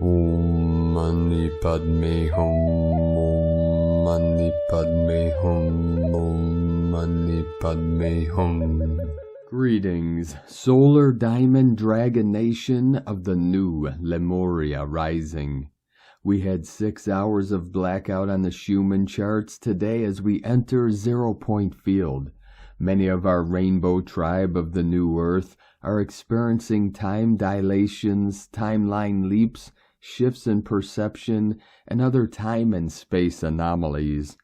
Om Mani Padme Hum, Om Mani Padme Hum, Om Mani Padme Hum. Greetings, Solar Diamond Dragon Nation of the new Lemuria rising. We had 6 hours of blackout on the Schumann charts today as we enter 0-point field. Many of our rainbow tribe of the new earth are experiencing time dilations, timeline leaps, shifts in perception, and other time and space anomalies.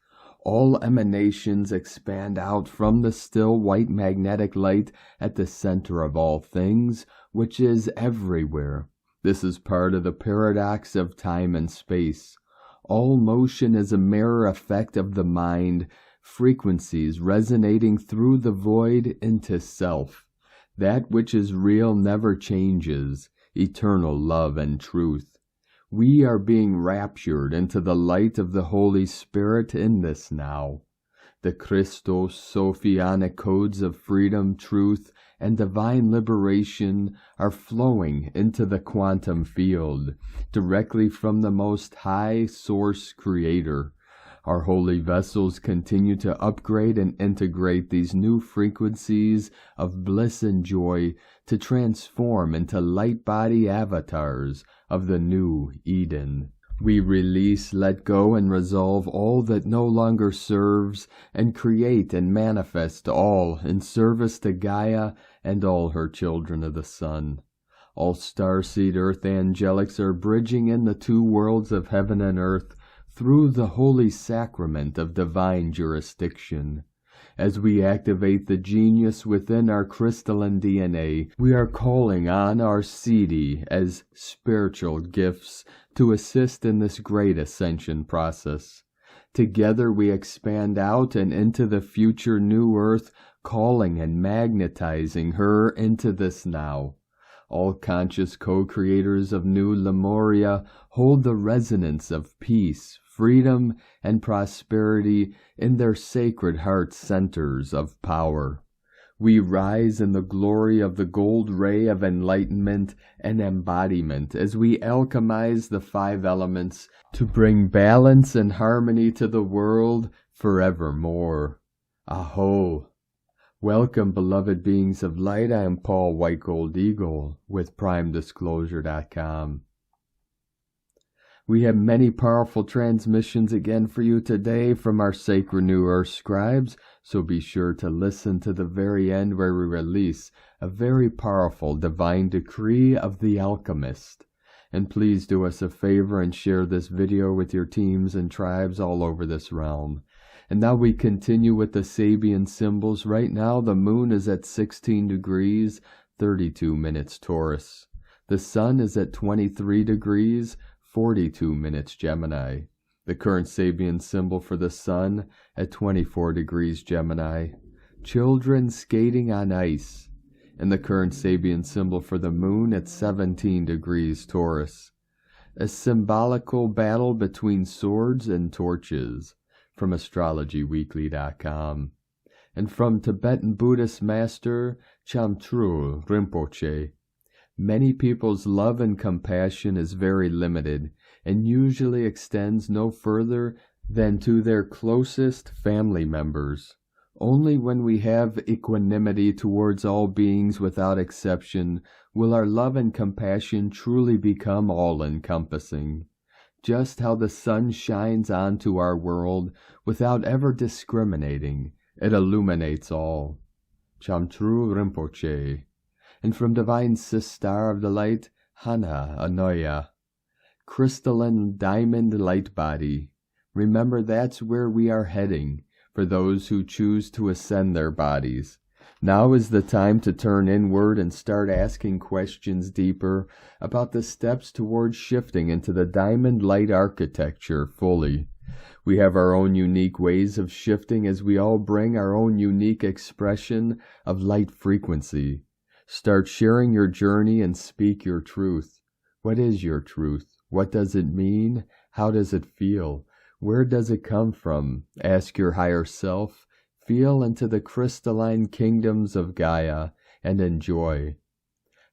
All emanations expand out from the still white magnetic light at the center of all things, which is everywhere. This is part of the paradox of time and space. All motion is a mirror effect of the mind, frequencies resonating through the void into self. That which is real never changes, eternal love and truth. We are being raptured into the light of the Holy Spirit in this now. The Christos Sophianic codes of freedom, truth, and divine liberation are flowing into the quantum field, directly from the Most High Source Creator. Our holy vessels continue to upgrade and integrate these new frequencies of bliss and joy to transform into light body avatars of the new Eden. We release, let go, and resolve all that no longer serves, and create and manifest all in service to Gaia and all her children of the sun. All Starseed Earth angelics are bridging in the two worlds of heaven and earth through the holy sacrament of divine jurisdiction. As we activate the genius within our crystalline DNA, we are calling on our Siddhi as spiritual gifts to assist in this great ascension process. Together we expand out and into the future new earth, calling and magnetizing her into this now. All conscious co-creators of new Lemuria hold the resonance of peace, freedom, and prosperity in their sacred heart centers of power. We rise in the glory of the gold ray of enlightenment and embodiment as we alchemize the 5 elements to bring balance and harmony to the world forevermore. Aho! Welcome, beloved beings of light. I am Paul White Gold Eagle with PrimeDisclosure.com. We have many powerful transmissions again for you today from our Sacred New Earth scribes, so be sure to listen to the very end where we release a very powerful divine decree of the alchemist. And please do us a favor and share this video with your teams and tribes all over this realm. And now we continue with the Sabian symbols. Right now the moon is at 16 degrees, 32 minutes Taurus. The sun is at 23 degrees, 42 minutes Gemini. The current Sabian symbol for the sun at 24 degrees Gemini. Children skating on ice. And the current Sabian symbol for the moon at 17 degrees Taurus. A symbolical battle between swords and torches from astrologyweekly.com. And from Tibetan Buddhist master Chamtrul Rinpoche. Many people's love and compassion is very limited and usually extends no further than to their closest family members. Only when we have equanimity towards all beings without exception will our love and compassion truly become all-encompassing. Just how the sun shines onto our world without ever discriminating, it illuminates all. Chamtrul Rinpoche. And from Divine Sister of the Light, Hana Anoya. Crystalline diamond light body. Remember, that's where we are heading for those who choose to ascend their bodies. Now is the time to turn inward and start asking questions deeper about the steps towards shifting into the diamond light architecture fully. We have our own unique ways of shifting as we all bring our own unique expression of light frequency. Start sharing your journey and speak your truth. What is your truth? What does it mean? How does it feel? Where does it come from? Ask your higher self. Feel into the crystalline kingdoms of Gaia and enjoy.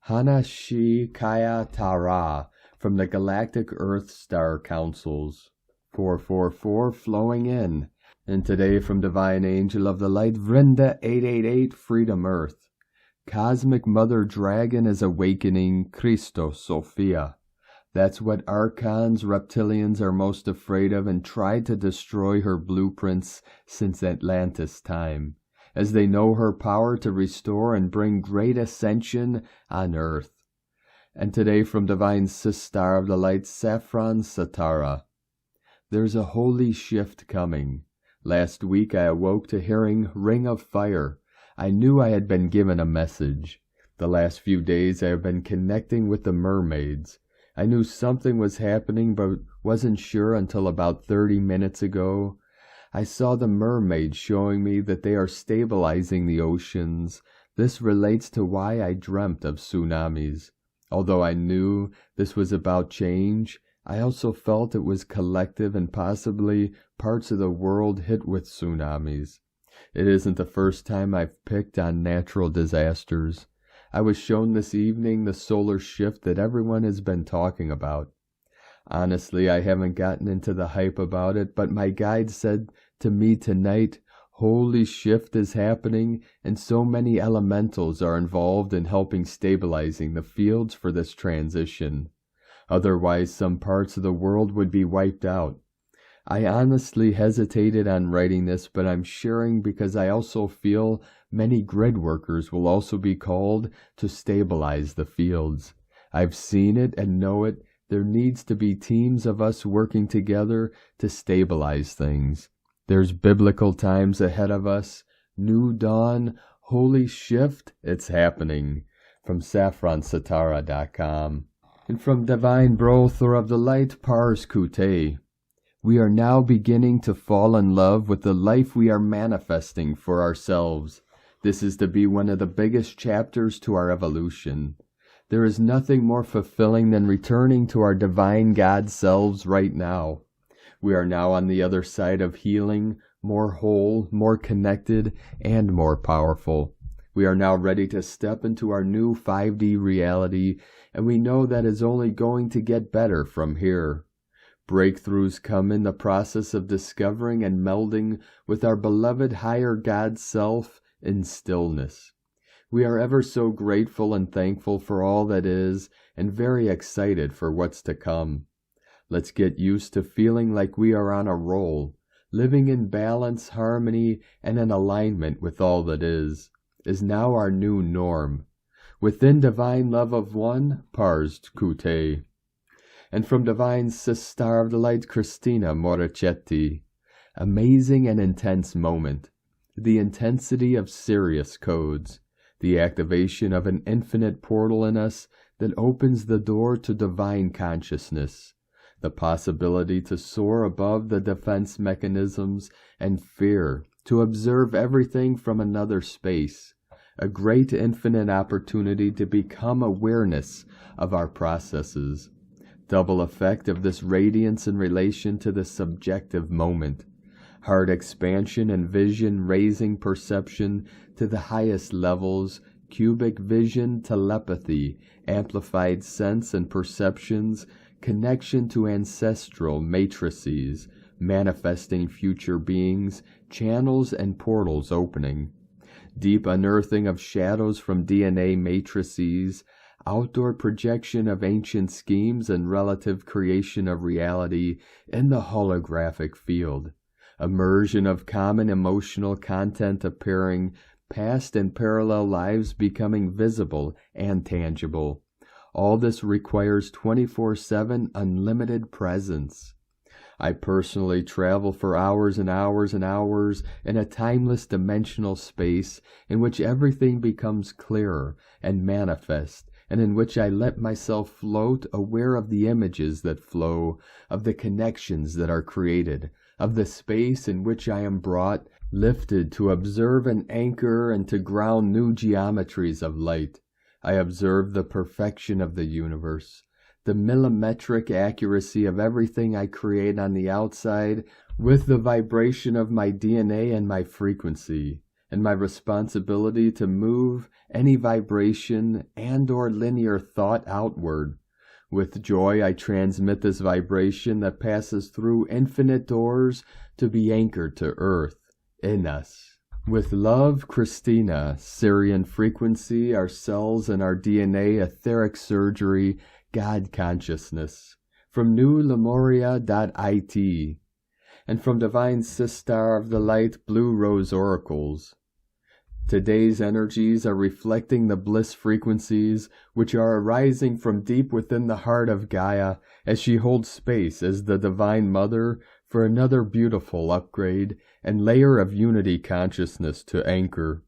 Hana Shi Kaya Tara from the Galactic Earth Star Councils. 444 flowing in. And today from Divine Angel of the Light, Vrinda 888, Freedom Earth. Cosmic Mother Dragon is awakening Christos Sophia. That's what Archons, reptilians are most afraid of and tried to destroy her blueprints since Atlantis time, as they know her power to restore and bring great ascension on Earth. And today from Divine Sister of the Light, Saffron Satara. There's a holy shift coming. Last week I awoke to hearing Ring of Fire. I knew I had been given a message. The last few days I have been connecting with the mermaids. I knew something was happening but wasn't sure until about 30 minutes ago. I saw the mermaids showing me that they are stabilizing the oceans. This relates to why I dreamt of tsunamis. Although I knew this was about change, I also felt it was collective and possibly parts of the world hit with tsunamis. It isn't the first time I've picked on natural disasters. I was shown this evening the solar shift that everyone has been talking about. Honestly, I haven't gotten into the hype about it, but my guide said to me tonight, holy shift is happening and so many elementals are involved in helping stabilizing the fields for this transition. Otherwise, some parts of the world would be wiped out. I honestly hesitated on writing this, but I'm sharing because I also feel many grid workers will also be called to stabilize the fields. I've seen it and know it. There needs to be teams of us working together to stabilize things. There's biblical times ahead of us. New dawn, holy shift, it's happening. From saffronsatara.com. And from Divine Brother of the Light, Pars Kute. We are now beginning to fall in love with the life we are manifesting for ourselves. This is to be one of the biggest chapters to our evolution. There is nothing more fulfilling than returning to our divine God selves right now. We are now on the other side of healing, more whole, more connected, and more powerful. We are now ready to step into our new 5D reality, and we know that is only going to get better from here. Breakthroughs come in the process of discovering and melding with our beloved higher God self in stillness. We are ever so grateful and thankful for all that is and very excited for what's to come. Let's get used to feeling like we are on a roll, living in balance, harmony, and in alignment with all that is now our new norm. Within divine love of one, Pars Kute. And from Divine Sister of the Light, Christina Moricetti. Amazing and intense moment. The intensity of Sirius codes. The activation of an infinite portal in us that opens the door to divine consciousness. The possibility to soar above the defense mechanisms and fear, to observe everything from another space. A great infinite opportunity to become awareness of our processes. Double effect of this radiance in relation to the subjective moment. Heart expansion and vision raising perception to the highest levels, cubic vision, telepathy, amplified sense and perceptions, connection to ancestral matrices, manifesting future beings, channels and portals opening. Deep unearthing of shadows from DNA matrices, outdoor projection of ancient schemes and relative creation of reality in the holographic field. Immersion of common emotional content appearing, past and parallel lives becoming visible and tangible. All this requires 24/7 unlimited presence. I personally travel for hours and hours and hours in a timeless dimensional space in which everything becomes clearer and manifest, and in which I let myself float, aware of the images that flow, of the connections that are created, of the space in which I am brought, lifted to observe and anchor and to ground new geometries of light. I observe the perfection of the universe, the millimetric accuracy of everything I create on the outside with the vibration of my DNA and my frequency, and my responsibility to move any vibration and or linear thought outward. With joy I transmit this vibration that passes through infinite doors to be anchored to earth, in us. With love, Christina, Syrian frequency, our cells and our DNA, etheric surgery, God consciousness. From new Lemuria.it. And from divine Sistar of the light, blue rose oracles. Today's energies are reflecting the bliss frequencies which are arising from deep within the heart of Gaia as she holds space as the Divine Mother for another beautiful upgrade and layer of unity consciousness to anchor.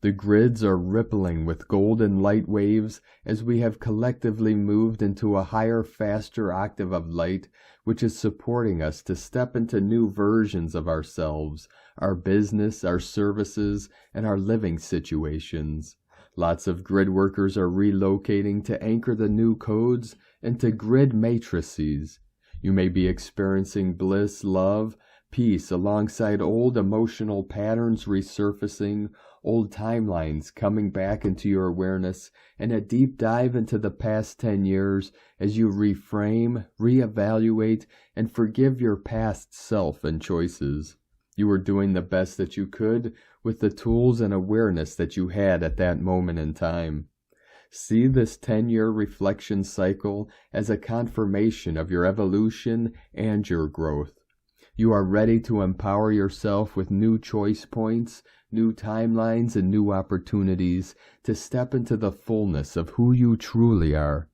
The grids are rippling with golden light waves as we have collectively moved into a higher, faster octave of light which is supporting us to step into new versions of ourselves, our business, our services, and our living situations. Lots of grid workers are relocating to anchor the new codes into grid matrices. You may be experiencing bliss, love, peace alongside old emotional patterns resurfacing, old timelines coming back into your awareness, and a deep dive into the past 10 years as you reframe, reevaluate, and forgive your past self and choices. You were doing the best that you could with the tools and awareness that you had at that moment in time. See this 10-year reflection cycle as a confirmation of your evolution and your growth. You are ready to empower yourself with new choice points, new timelines, and new opportunities to step into the fullness of who you truly are.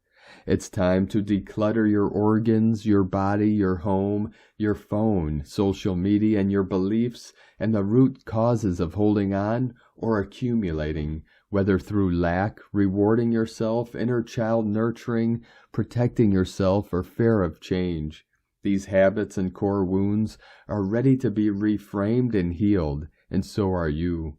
It's time to declutter your organs, your body, your home, your phone, social media, and your beliefs, and the root causes of holding on or accumulating, whether through lack, rewarding yourself, inner child nurturing, protecting yourself, or fear of change. These habits and core wounds are ready to be reframed and healed, and so are you.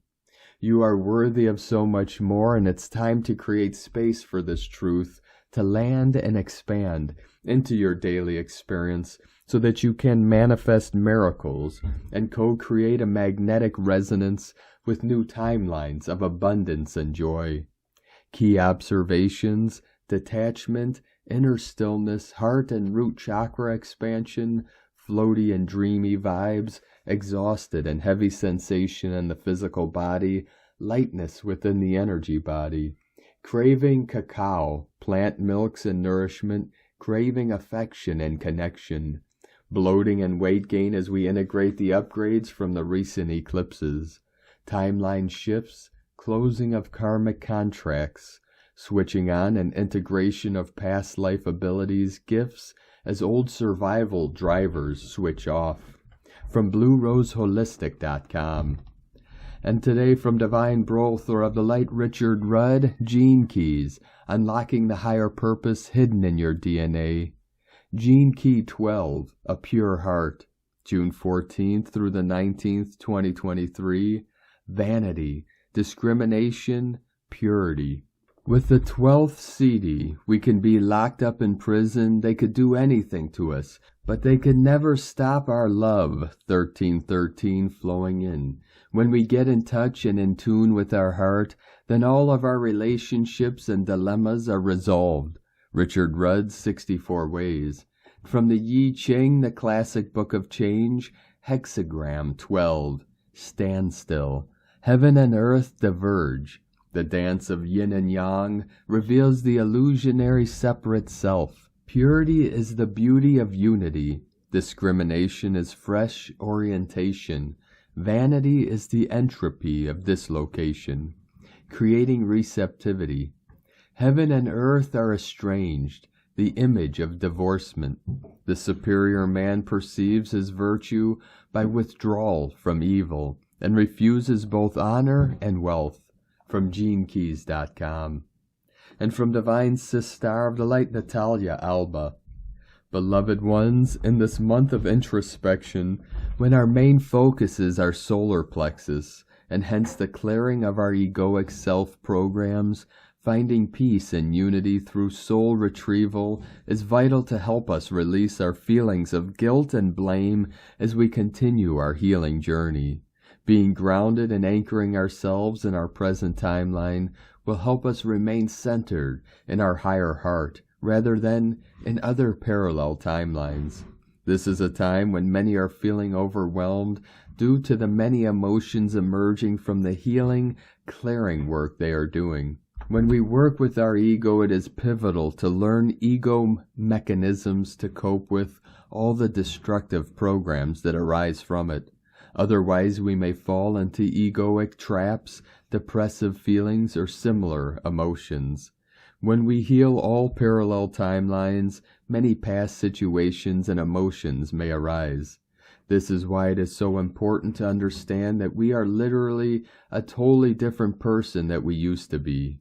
You are worthy of so much more, and it's time to create space for this truth to land and expand into your daily experience so that you can manifest miracles and co-create a magnetic resonance with new timelines of abundance and joy. Key observations: detachment, inner stillness, heart and root chakra expansion, floaty and dreamy vibes, exhausted and heavy sensation in the physical body, lightness within the energy body. Craving cacao, plant milks and nourishment, craving affection and connection. Bloating and weight gain as we integrate the upgrades from the recent eclipses. Timeline shifts, closing of karmic contracts, switching on and integration of past life abilities, gifts, as old survival drivers switch off. From BlueRoseHolistic.com. And today from Divine Brother of the Light Richard Rudd, Gene Keys, unlocking the higher purpose hidden in your DNA. Gene Key 12, A Pure Heart, June 14th through the 19th, 2023. Vanity, discrimination, purity. With the 12th CD, we can be locked up in prison. They could do anything to us, but they could never stop our love, 1313, flowing in. When we get in touch and in tune with our heart, then all of our relationships and dilemmas are resolved. Richard Rudd's 64 Ways. From the Yi Ching, the classic book of change, hexagram 12, standstill. Heaven and earth diverge. The dance of yin and yang reveals the illusionary separate self. Purity is the beauty of unity. Discrimination is fresh orientation. Vanity is the entropy of dislocation, creating receptivity. Heaven and earth are estranged, the image of divorcement. The superior man perceives his virtue by withdrawal from evil, and refuses both honor and wealth. From GeneKeys.com. And from Divine Sistar of the Light, Natalia Alba. Beloved ones, in this month of introspection, when our main focus is our solar plexus, and hence the clearing of our egoic self programs, finding peace and unity through soul retrieval is vital to help us release our feelings of guilt and blame as we continue our healing journey. Being grounded and anchoring ourselves in our present timeline will help us remain centered in our higher heart, rather than in other parallel timelines. This is a time when many are feeling overwhelmed due to the many emotions emerging from the healing, clearing work they are doing. When we work with our ego, it is pivotal to learn ego mechanisms to cope with all the destructive programs that arise from it. Otherwise, we may fall into egoic traps, depressive feelings, or similar emotions. When we heal all parallel timelines, many past situations and emotions may arise. This is why it is so important to understand that we are literally a totally different person that we used to be.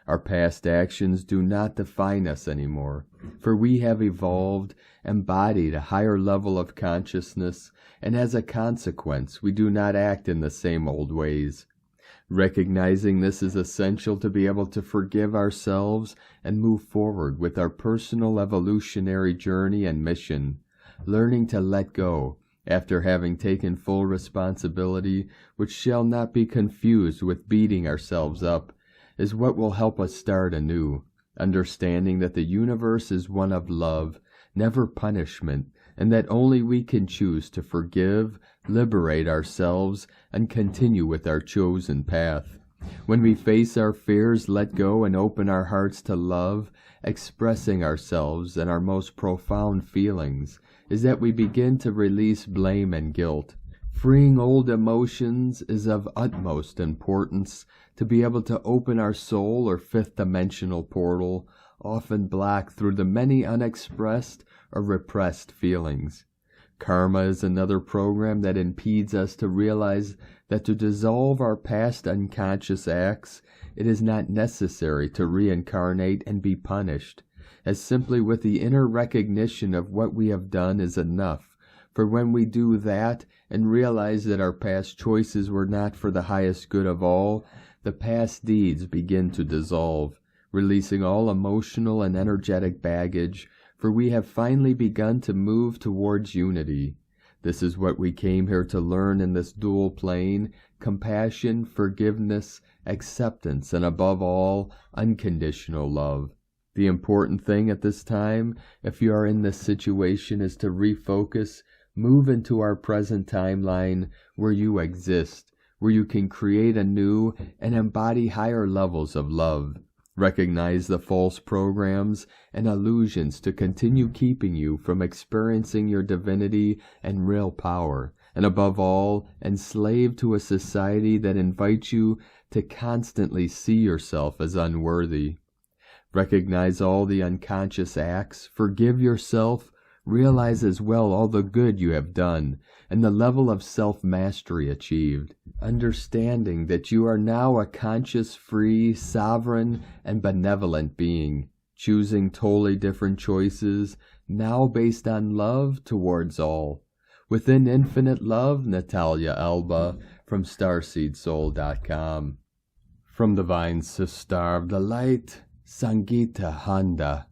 Our past actions do not define us anymore, for we have evolved, embodied a higher level of consciousness, and as a consequence, we do not act in the same old ways. Recognizing this is essential to be able to forgive ourselves and move forward with our personal evolutionary journey and mission, learning to let go after having taken full responsibility, which shall not be confused with beating ourselves up, is what will help us start anew, understanding that the universe is one of love, never punishment, and that only we can choose to forgive, liberate ourselves, and continue with our chosen path. When we face our fears, let go and open our hearts to love, expressing ourselves and our most profound feelings, is that we begin to release blame and guilt. Freeing old emotions is of utmost importance to be able to open our soul or fifth-dimensional portal, often blocked through the many unexpressed or repressed feelings. Karma is another program that impedes us to realize that to dissolve our past unconscious acts, it is not necessary to reincarnate and be punished, as simply with the inner recognition of what we have done is enough. For when we do that and realize that our past choices were not for the highest good of all, the past deeds begin to dissolve, releasing all emotional and energetic baggage, for we have finally begun to move towards unity. This is what we came here to learn in this dual plane: compassion, forgiveness, acceptance, and above all, unconditional love. The important thing at this time, if you are in this situation, is to refocus, move into our present timeline where you exist, where you can create anew and embody higher levels of love. Recognize the false programs and illusions to continue keeping you from experiencing your divinity and real power, and above all, enslaved to a society that invites you to constantly see yourself as unworthy. Recognize all the unconscious acts, forgive yourself, realize as well all the good you have done, and the level of self-mastery achieved, understanding that you are now a conscious, free, sovereign, and benevolent being, choosing totally different choices, now based on love towards all. Within infinite love, Natalia Alba, from StarseedSoul.com. From Divine Sister of the Light, Sangita Handa.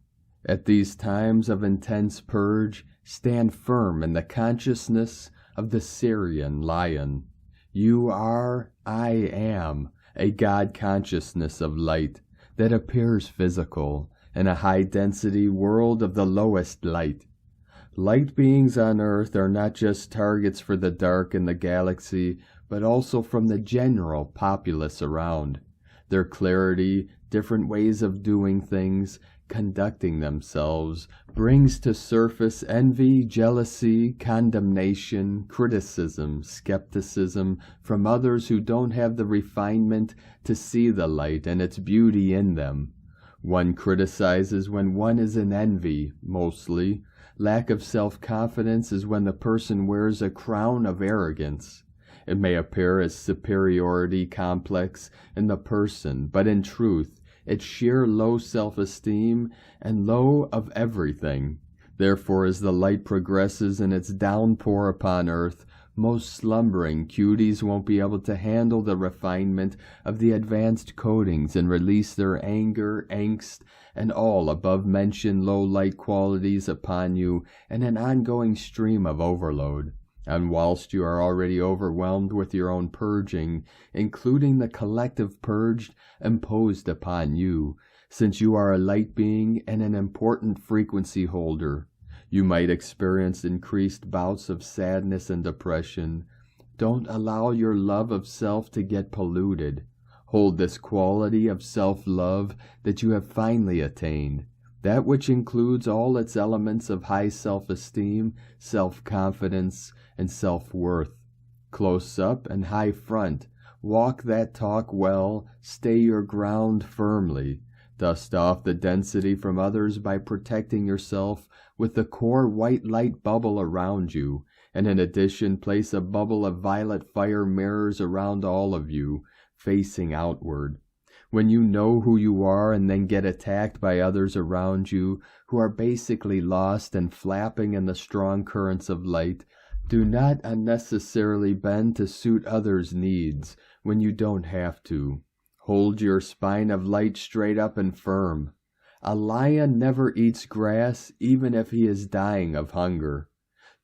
At these times of intense purge, stand firm in the consciousness of the Syrian lion. You are, I am, a God consciousness of light that appears physical in a high-density world of the lowest light. Light beings on Earth are not just targets for the dark in the galaxy, but also from the general populace around. Their clarity, different ways of doing things, conducting themselves, brings to surface envy, jealousy, condemnation, criticism, skepticism from others who don't have the refinement to see the light and its beauty in them. One criticizes when one is in envy, mostly. Lack of self-confidence is when the person wears a crown of arrogance. It may appear as superiority complex in the person, but in truth, it's sheer low self-esteem and low of everything. Therefore, as the light progresses in its downpour upon earth, most slumbering cuties won't be able to handle the refinement of the advanced codings and release their anger, angst, and all above-mentioned low-light qualities upon you in an ongoing stream of overload. And whilst you are already overwhelmed with your own purging, including the collective purge imposed upon you, Since you are a light being and an important frequency holder, you might experience increased bouts of sadness and depression. Don't allow your love of self to get polluted. Hold this quality of self-love that you have finally attained, that which includes all its elements of high self-esteem, self-confidence, and self-worth. Close up and high front, walk that talk well, stay your ground firmly. Dust off the density from others by protecting yourself with the core white light bubble around you, and in addition place a bubble of violet fire mirrors around all of you, facing outward. When you know who you are and then get attacked by others around you who are basically lost and flapping in the strong currents of light, do not unnecessarily bend to suit others' needs when you don't have to. Hold your spine of light straight up and firm. A lion never eats grass even if he is dying of hunger.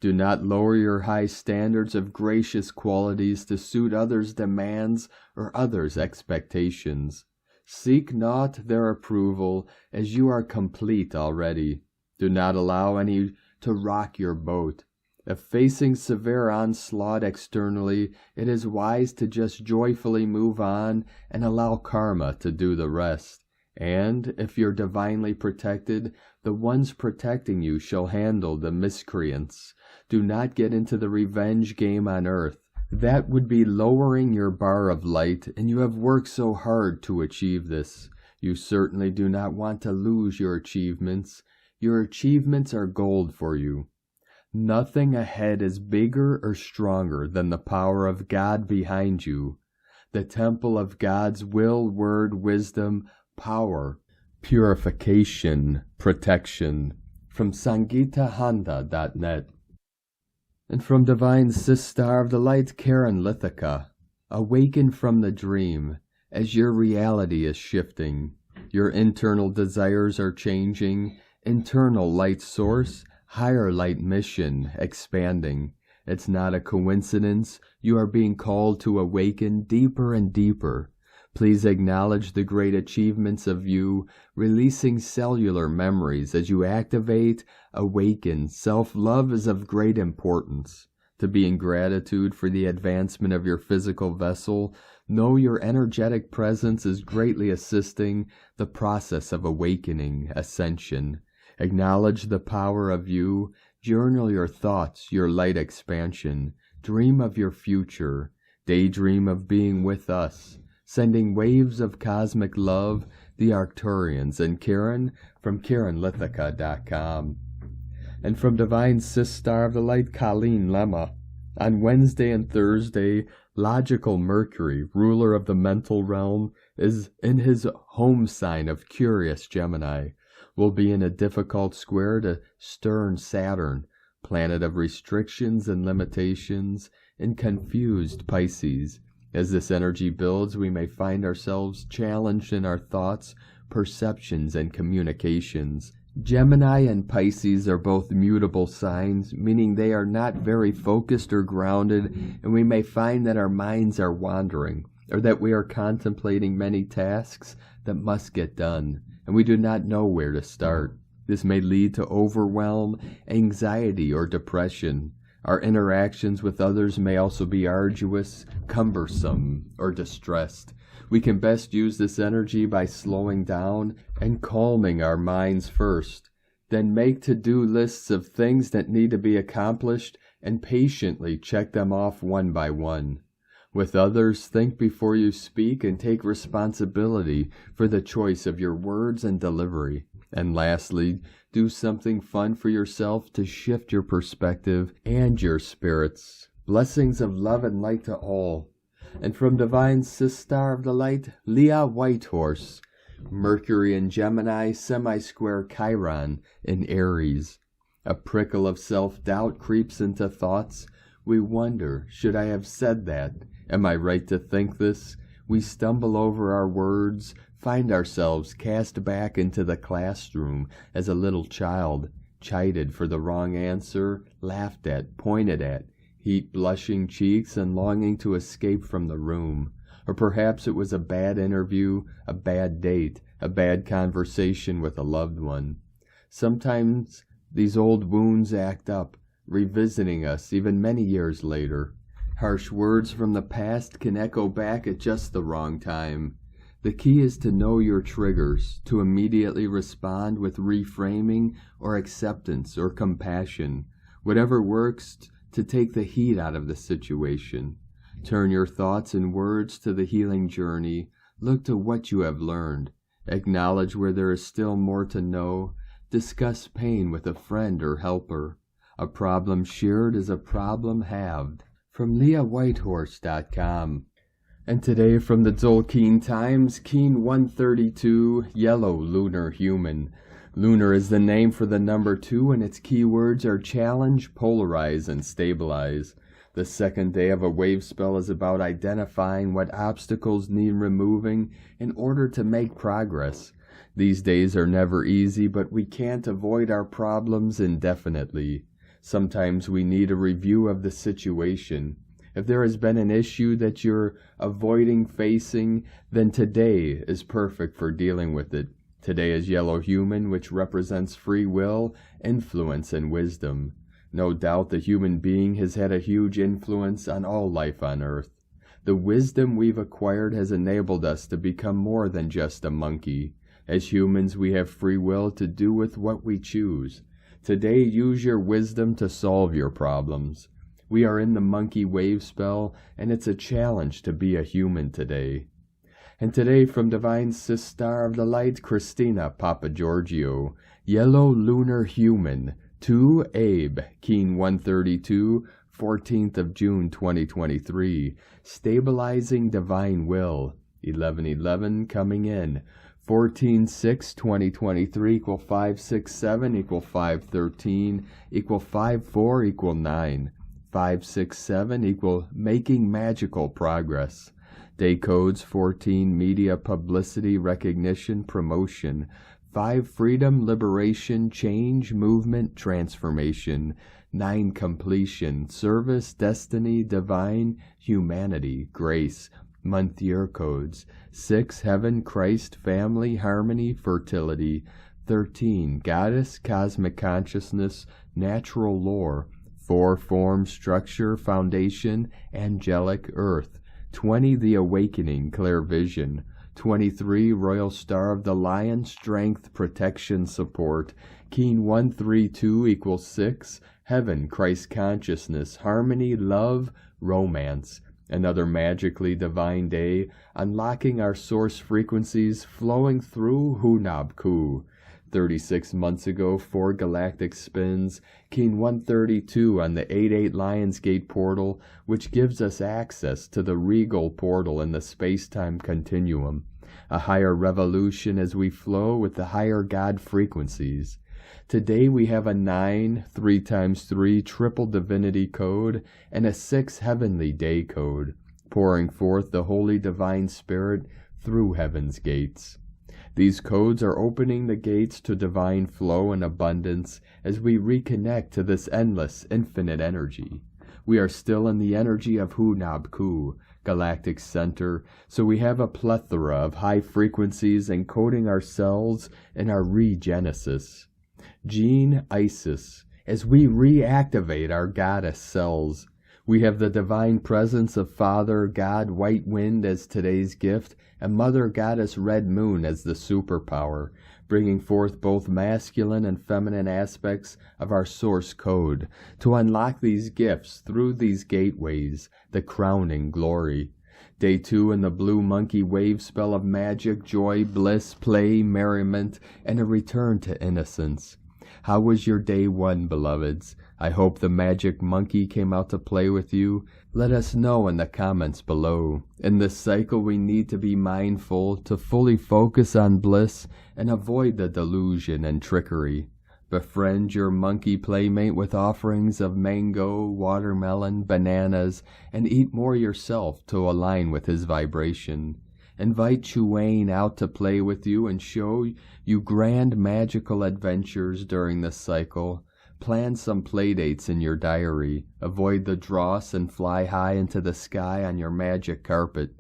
Do not lower your high standards of gracious qualities to suit others' demands or others' expectations. Seek not their approval, as you are complete already. Do not allow any to rock your boat. If facing severe onslaught externally, it is wise to just joyfully move on and allow karma to do the rest. And, if you're divinely protected, the ones protecting you shall handle the miscreants. Do not get into the revenge game on earth. That would be lowering your bar of light, and you have worked so hard to achieve this. You certainly do not want to lose your achievements. Your achievements are gold for you. Nothing ahead is bigger or stronger than the power of God behind you. The temple of God's will, word, wisdom, power, purification, protection. From SangitaHanda.net. And from Divine Sister of the Light, Karen Lithica. Awaken from the dream, as your reality is shifting. Your internal desires are changing. Internal light source, higher light mission, expanding. It's not a coincidence. You are being called to awaken deeper and deeper. Please acknowledge the great achievements of you, releasing cellular memories as you activate, awaken. Self-love is of great importance. To be in gratitude for the advancement of your physical vessel, know your energetic presence is greatly assisting the process of awakening, ascension. Acknowledge the power of you. Journal your thoughts, your light expansion. Dream of your future. Daydream of being with us. Sending waves of cosmic love, the Arcturians, and Karen from KarenLithica.com. And from Divine Sister of the Light, Colleen Lemma. On Wednesday and Thursday, logical Mercury, ruler of the mental realm, is in his home sign of curious Gemini. Will be in a difficult square to stern Saturn, planet of restrictions and limitations, and confused Pisces. As this energy builds, we may find ourselves challenged in our thoughts, perceptions, and communications. Gemini and Pisces are both mutable signs, meaning they are not very focused or grounded, and we may find that our minds are wandering, or that we are contemplating many tasks that must get done, and we do not know where to start. This may lead to overwhelm, anxiety, or depression. Our interactions with others may also be arduous, cumbersome, or distressed. We can best use this energy by slowing down and calming our minds first. Then make to-do lists of things that need to be accomplished and patiently check them off one by one. With others, think before you speak and take responsibility for the choice of your words and delivery. And lastly, do something fun for yourself to shift your perspective and your spirits. Blessings of love and light to all. And from Divine Sister of the Light, Leah Whitehorse. Mercury in Gemini, semi-square Chiron in Aries. A prickle of self-doubt creeps into thoughts. We wonder, should I have said that? Am I right to think this? We stumble over our words, find ourselves cast back into the classroom as a little child, chided for the wrong answer, laughed at, pointed at, heat blushing cheeks and longing to escape from the room. Or perhaps it was a bad interview, a bad date, a bad conversation with a loved one. Sometimes these old wounds act up, revisiting us even many years later. Harsh words from the past can echo back at just the wrong time. The key is to know your triggers, to immediately respond with reframing or acceptance or compassion, whatever works to take the heat out of the situation. Turn your thoughts and words to the healing journey. Look to what you have learned. Acknowledge where there is still more to know. Discuss pain with a friend or helper. A problem shared is a problem halved. From LeahWhitehorse.com. And today from the Tzolk'in Times, Keen 132, Yellow Lunar Human. Lunar is the name for the number 2, and its keywords are challenge, polarize, and stabilize. The second day of a wave spell is about identifying what obstacles need removing in order to make progress. These days are never easy, but we can't avoid our problems indefinitely. Sometimes we need a review of the situation. If there has been an issue that you're avoiding facing, then today is perfect for dealing with it. Today is Yellow Human, which represents free will, influence, and wisdom. No doubt the human being has had a huge influence on all life on Earth. The wisdom we've acquired has enabled us to become more than just a monkey. As humans, we have free will to do with what we choose. Today, use your wisdom to solve your problems. We are in the monkey wave spell, and it's a challenge to be a human today. And today, from Divine Sister of the Light, Christina Papagiorgio, Yellow Lunar Human, to Abe, Keen 132, 14th of June 2023, Stabilizing Divine Will, 1111 coming in, 14/6/2023 equal 567 equal 513 equal 54 equal 9. 567 equal making magical progress. Day codes 14 media publicity recognition promotion. 5 freedom liberation change movement transformation. 9 completion service destiny divine humanity grace. Month year codes 6 heaven Christ family harmony fertility. 13 goddess cosmic consciousness natural lore. 4 form, structure, foundation, angelic, earth. 20 the awakening, clear vision. 23 royal star of the lion, strength, protection, support. Keen 132 equals 6, heaven, Christ consciousness, harmony, love, romance. Another magically divine day, unlocking our source frequencies, flowing through Hunab-Ku. 36 months ago, 4 galactic spins, Keen 132 on the 8-8 Lionsgate portal, which gives us access to the regal portal in the space-time continuum, a higher revolution as we flow with the higher God frequencies. Today we have a 9, 3 times 3 triple divinity code, and a 6 heavenly day code, pouring forth the Holy Divine Spirit through heaven's gates. These codes are opening the gates to divine flow and abundance as we reconnect to this endless, infinite energy. We are still in the energy of Hunab-Ku, galactic center, so we have a plethora of high frequencies encoding our cells in our regenesis. Gene Isis, as we reactivate our goddess cells, we have the divine presence of Father God White Wind as today's gift, and Mother Goddess Red Moon as the superpower, bringing forth both masculine and feminine aspects of our source code to unlock these gifts through these gateways, the crowning glory. Day 2 in the blue monkey wave spell of magic, joy, bliss, play, merriment, and a return to innocence. How was your day 1, beloveds? I hope the magic monkey came out to play with you. Let us know in the comments below. In this cycle we need to be mindful to fully focus on bliss and avoid the delusion and trickery. Befriend your monkey playmate with offerings of mango, watermelon, bananas, and eat more yourself to align with his vibration. Invite Schumann out to play with you and show you grand magical adventures during this cycle. Plan some playdates in your diary. Avoid the dross and fly high into the sky on your magic carpet.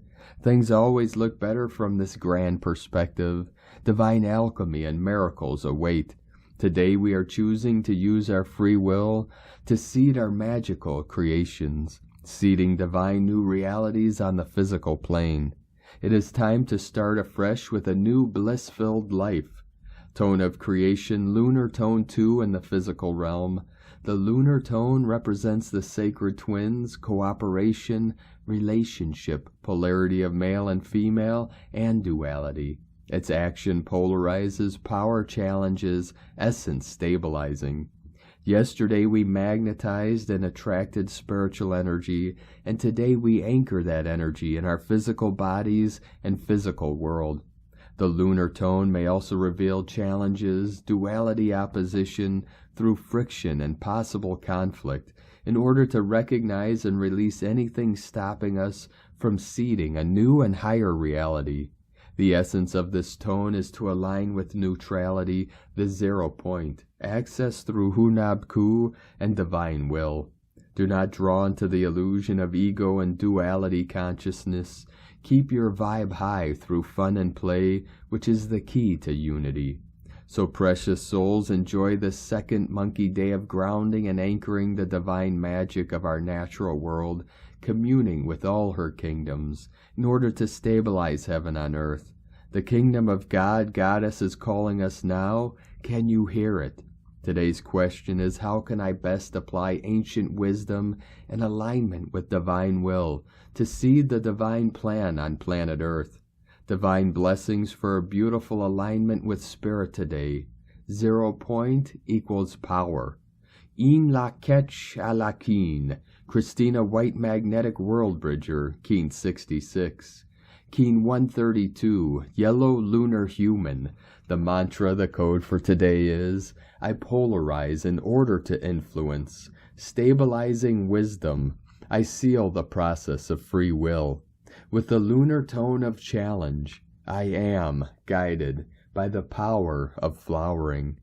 Things always look better from this grand perspective. Divine alchemy and miracles await. Today we are choosing to use our free will to seed our magical creations, seeding divine new realities on the physical plane. It is time to start afresh with a new bliss-filled life. Tone of creation, lunar tone 2 in the physical realm. The lunar tone represents the sacred twins, cooperation, relationship, polarity of male and female, and duality. Its action polarizes, power challenges, essence stabilizing. Yesterday we magnetized and attracted spiritual energy, and today we anchor that energy in our physical bodies and physical world. The lunar tone may also reveal challenges, duality opposition through friction and possible conflict, in order to recognize and release anything stopping us from seeding a new and higher reality. The essence of this tone is to align with neutrality, the 0 point, access through Hunab-Ku and divine will. Do not draw into the illusion of ego and duality consciousness. Keep your vibe high through fun and play, which is the key to unity. So precious souls, enjoy this second monkey day of grounding and anchoring the divine magic of our natural world, communing with all her kingdoms, in order to stabilize heaven on earth. The kingdom of God, Goddess, is calling us now. Can you hear it? Today's question is, how can I best apply ancient wisdom and alignment with divine will to seed the divine plan on planet Earth? Divine blessings for a beautiful alignment with Spirit today. 0 point equals power. In la ketch a la keen. Christina White Magnetic World Bridger, Keen 66. Keen 132, Yellow Lunar Human. The mantra, the code for today is, I polarize in order to influence. Stabilizing wisdom. I seal the process of free will. With the lunar tone of challenge, I am guided by the power of flowering.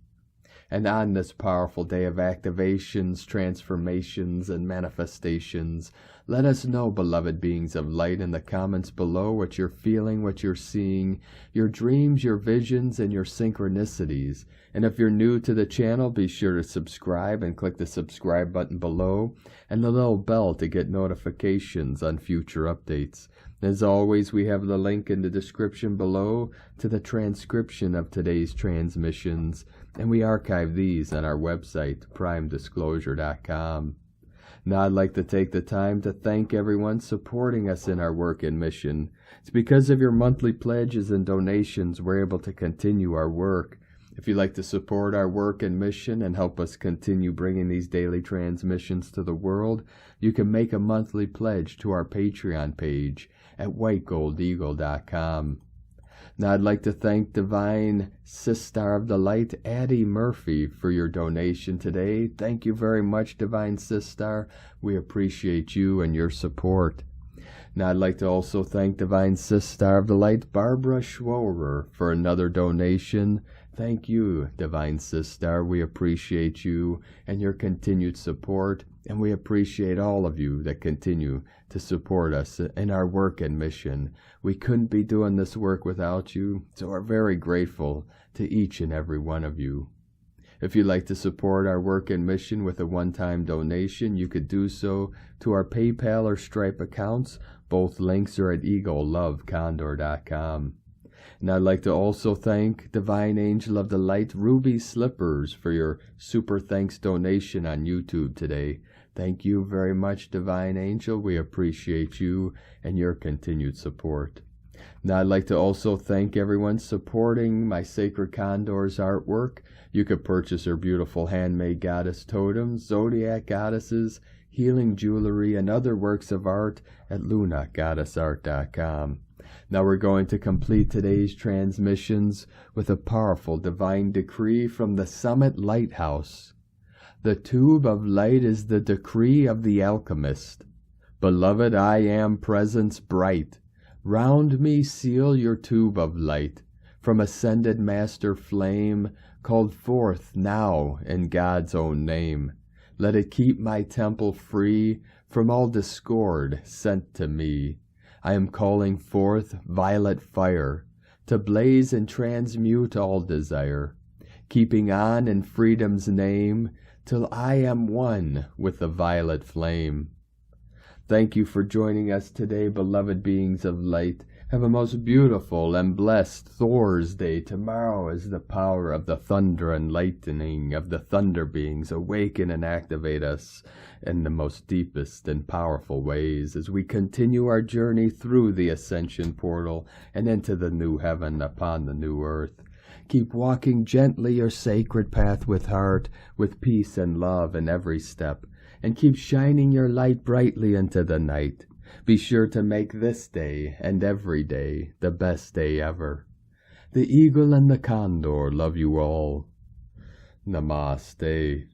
And on this powerful day of activations, transformations, and manifestations, let us know, beloved beings of light, in the comments below what you're feeling, what you're seeing, your dreams, your visions, and your synchronicities. And if you're new to the channel, be sure to subscribe and click the subscribe button below and the little bell to get notifications on future updates. As always, we have the link in the description below to the transcription of today's transmissions, and we archive these on our website, primedisclosure.com. Now I'd like to take the time to thank everyone supporting us in our work and mission. It's because of your monthly pledges and donations we're able to continue our work. If you'd like to support our work and mission and help us continue bringing these daily transmissions to the world, you can make a monthly pledge to our Patreon page at whitegoldeagle.com. Now I'd like to thank Divine Sister of the Light, Addie Murphy, for your donation today. Thank you very much, Divine Sister. We appreciate you and your support. Now I'd like to also thank Divine Sister of the Light, Barbara Schworer, for another donation. Thank you, Divine Sister. We appreciate you and your continued support, and we appreciate all of you that continue to support us in our work and mission. We couldn't be doing this work without you, so we're very grateful to each and every one of you. If you'd like to support our work and mission with a one-time donation, you could do so to our PayPal or Stripe accounts. Both links are at eaglelovecondor.com. And I'd like to also thank Divine Angel of the Light, Ruby Slippers, for your super thanks donation on YouTube today. Thank you very much, Divine Angel. We appreciate you and your continued support. Now I'd like to also thank everyone supporting my Sacred Condor's artwork. You could purchase her beautiful handmade goddess totems, zodiac goddesses, healing jewelry, and other works of art at lunagoddessart.com. Now we're going to complete today's transmissions with a powerful divine decree from the Summit Lighthouse. The tube of light is the decree of the alchemist. Beloved, I am presence bright. Round me seal your tube of light. From ascended master flame, called forth now in God's own name. Let it keep my temple free from all discord sent to me. I am calling forth violet fire to blaze and transmute all desire, keeping on in freedom's name, till I am one with the violet flame. Thank you for joining us today, beloved beings of light. Have a most beautiful and blessed Thor's Day. Tomorrow is the power of the thunder and lightning of the thunder beings awaken and activate us in the most deepest and powerful ways as we continue our journey through the Ascension portal and into the new heaven upon the new earth. Keep walking gently your sacred path with heart, with peace and love in every step, and keep shining your light brightly into the night. Be sure to make this day and every day the best day ever. The eagle and the condor love you all. Namaste.